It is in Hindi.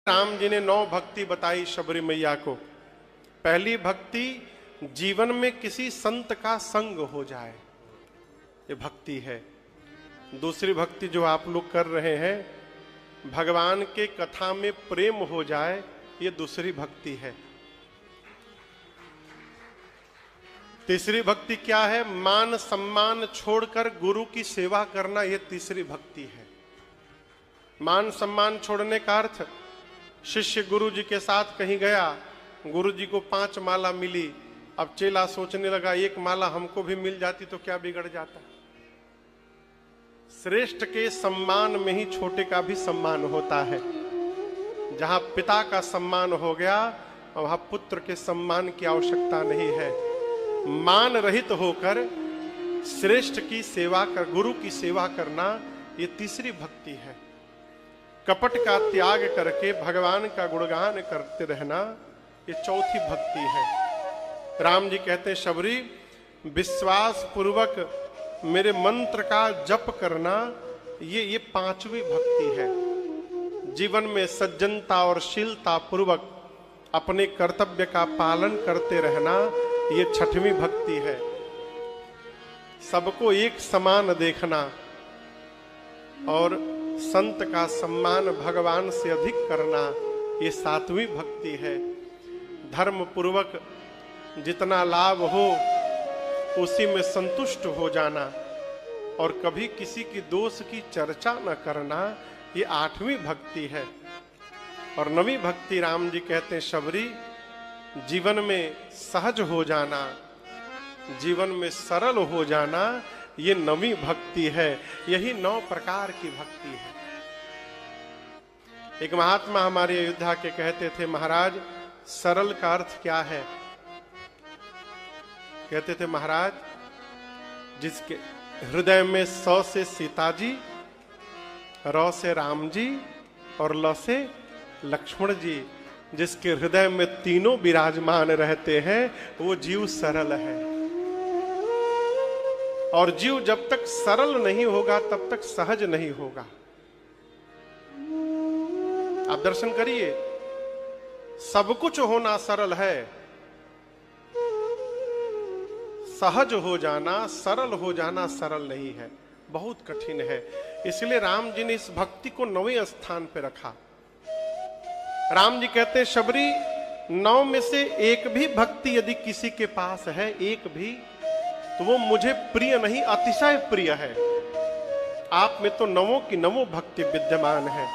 राम जी ने 9 भक्ति बताई शबरी मैया को। पहली भक्ति जीवन में किसी संत का संग हो जाए, ये भक्ति है। दूसरी भक्ति जो आप लोग कर रहे हैं, भगवान के कथा में प्रेम हो जाए, ये दूसरी भक्ति है। तीसरी भक्ति क्या है? मान सम्मान छोड़कर गुरु की सेवा करना, ये तीसरी भक्ति है। मान सम्मान छोड़ने का अर्थ, शिष्य गुरु जी के साथ कहीं गया, गुरु जी को 5 माला मिली, अब चेला सोचने लगा 1 माला हमको भी मिल जाती तो क्या बिगड़ जाता। श्रेष्ठ के सम्मान में ही छोटे का भी सम्मान होता है। जहां पिता का सम्मान हो गया, वहां पुत्र के सम्मान की आवश्यकता नहीं है। मान रहित होकर श्रेष्ठ की सेवा कर, गुरु की सेवा करना, ये तीसरी भक्ति है। कपट का त्याग करके भगवान का गुणगान करते रहना, ये चौथी भक्ति है। राम जी कहते हैं, शबरी विश्वास पूर्वक मेरे मंत्र का जप करना, ये 5वीं भक्ति है। जीवन में सज्जनता और शीलता पूर्वक अपने कर्तव्य का पालन करते रहना, ये 6वीं भक्ति है। सबको एक समान देखना और संत का सम्मान भगवान से अधिक करना, ये 7वीं भक्ति है। धर्म पूर्वक जितना लाभ हो उसी में संतुष्ट हो जाना और कभी किसी की दोष की चर्चा न करना, ये 8वीं भक्ति है। और 9वीं भक्ति राम जी कहते हैं, शबरी जीवन में सहज हो जाना, जीवन में सरल हो जाना, ये 9वीं भक्ति है। यही 9 प्रकार की भक्ति है। एक महात्मा हमारे अयोध्या के कहते थे, महाराज सरल का अर्थ क्या है? कहते थे, महाराज जिसके हृदय में 100 से सीता जी, र से राम जी और ल से लक्ष्मण जी, जिसके हृदय में तीनों विराजमान रहते हैं, वो जीव सरल है। और जीव जब तक सरल नहीं होगा तब तक सहज नहीं होगा। आप दर्शन करिए, सब कुछ होना सरल है, सहज हो जाना, सरल हो जाना सरल नहीं है, बहुत कठिन है। इसलिए राम जी ने इस भक्ति को 9वें स्थान पे रखा। राम जी कहते हैं, शबरी 9 में से एक भी भक्ति यदि किसी के पास है, एक भी, तो वो मुझे प्रिय नहीं, अतिशय प्रिय है। आप में तो 9 की 9 भक्ति विद्यमान है।